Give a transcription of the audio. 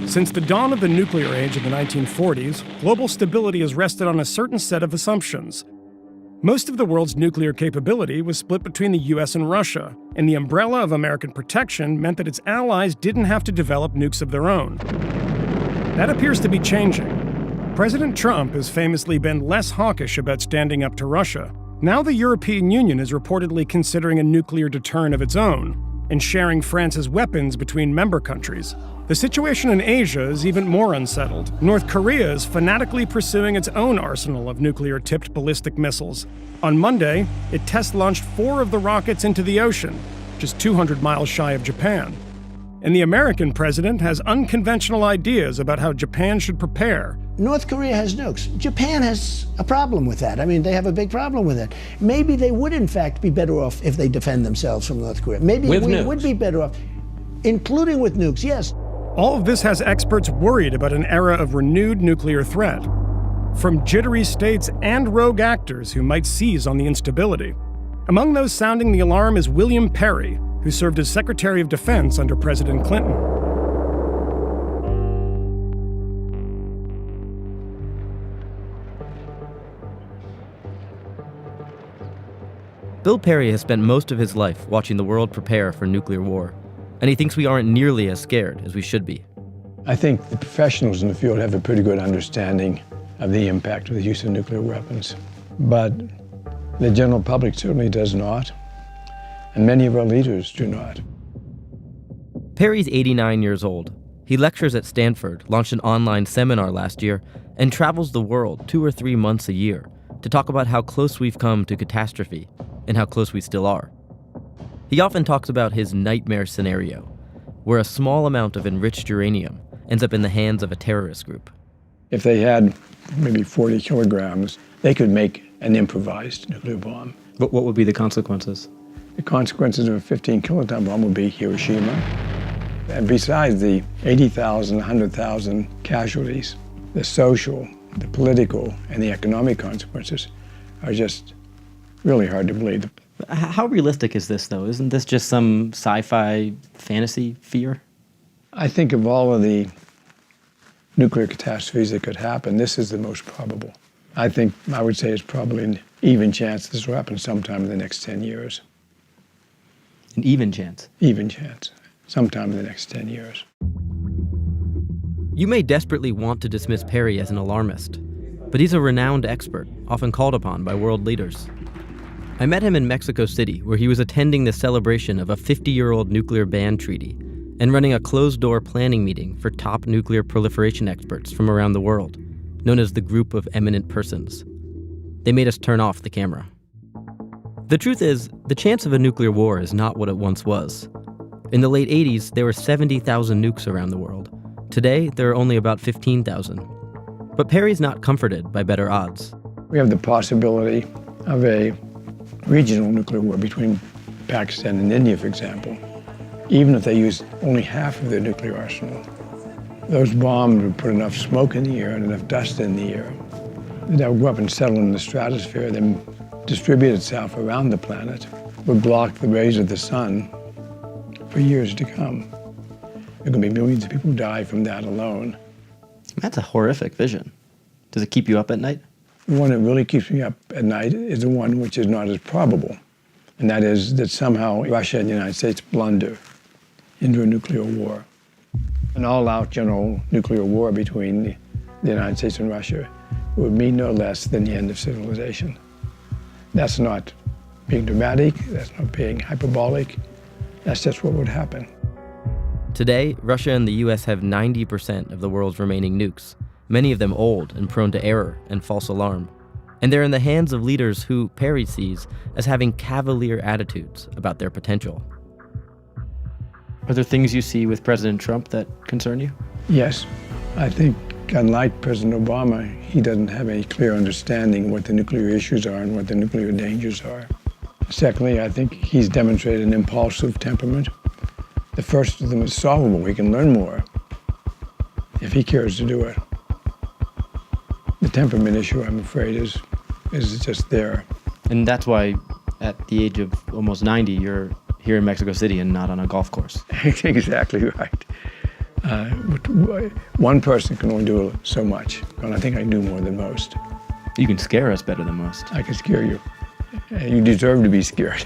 Since the dawn of the nuclear age in the 1940s, global stability has rested on a certain set of assumptions. Most of the world's nuclear capability was split between the US and Russia, and the umbrella of American protection meant that its allies didn't have to develop nukes of their own. That appears to be changing. President Trump has famously been less hawkish about standing up to Russia. Now the European Union is reportedly considering a nuclear deterrent of its own and sharing France's weapons between member countries. The situation in Asia is even more unsettled. North Korea is fanatically pursuing its own arsenal of nuclear-tipped ballistic missiles. On Monday, it test-launched 4 of the rockets into the ocean, just 200 miles shy of Japan. And the American president has unconventional ideas about how Japan should prepare. North Korea has nukes. Japan has a problem with that. I mean, they have a big problem with it. Maybe they would, in fact, be better off if they defend themselves from North Korea. Maybe we would be better off, including with nukes, yes. All of this has experts worried about an era of renewed nuclear threat, from jittery states and rogue actors who might seize on the instability. Among those sounding the alarm is William Perry, who served as Secretary of Defense under President Clinton. Bill Perry has spent most of his life watching the world prepare for nuclear war, and he thinks we aren't nearly as scared as we should be. I think the professionals in the field have a pretty good understanding of the impact of the use of nuclear weapons, but the general public certainly does not, and many of our leaders do not. Perry's 89 years old. He lectures at Stanford, launched an online seminar last year, and travels the world 2 or 3 months a year to talk about how close we've come to catastrophe and how close we still are. He often talks about his nightmare scenario, where a small amount of enriched uranium ends up in the hands of a terrorist group. If they had maybe 40 kilograms, they could make an improvised nuclear bomb. But what would be the consequences? The consequences of a 15-kiloton bomb would be Hiroshima. And besides the 80,000, 100,000 casualties, the social, the political, and the economic consequences are just really hard to believe. How realistic is this, though? Isn't this just some sci-fi fantasy fear? I think of all of the nuclear catastrophes that could happen, this is the most probable. I would say it's probably an even chance this will happen sometime in the next 10 years. An even chance? Even chance. Sometime in the next 10 years. You may desperately want to dismiss Perry as an alarmist, but he's a renowned expert, often called upon by world leaders. I met him in Mexico City, where he was attending the celebration of a 50-year-old nuclear ban treaty and running a closed-door planning meeting for top nuclear proliferation experts from around the world, known as the Group of Eminent Persons. They made us turn off the camera. The truth is, the chance of a nuclear war is not what it once was. In the late 80s, there were 70,000 nukes around the world. Today, there are only about 15,000. But Perry's not comforted by better odds. We have the possibility of a regional nuclear war between Pakistan and India, for example. Even if they use only half of their nuclear arsenal, those bombs would put enough smoke in the air and enough dust in the air that would go up and settle in the stratosphere, then distribute itself around the planet, would block the rays of the sun for years to come. There are going to be millions of people who die from that alone. That's a horrific vision. Does it keep you up at night? The one that really keeps me up at night is the one which is not as probable, and that is that somehow Russia and the United States blunder into a nuclear war. An all-out general nuclear war between the United States and Russia would mean no less than the end of civilization. That's not being dramatic, that's not being hyperbolic, that's just what would happen. Today, Russia and the US have 90% of the world's remaining nukes, many of them old and prone to error and false alarm. And they're in the hands of leaders who Perry sees as having cavalier attitudes about their potential. Are there things you see with President Trump that concern you? Yes. I think, unlike President Obama, he doesn't have a clear understanding of what the nuclear issues are and what the nuclear dangers are. Secondly, I think he's demonstrated an impulsive temperament. The first of them is solvable. We can learn more if he cares to do it. The temperament issue, I'm afraid, is just there. And that's why, at the age of almost 90, you're here in Mexico City and not on a golf course. Exactly right. One person can only do so much, and I think I do more than most. You can scare us better than most. I can scare you. You deserve to be scared.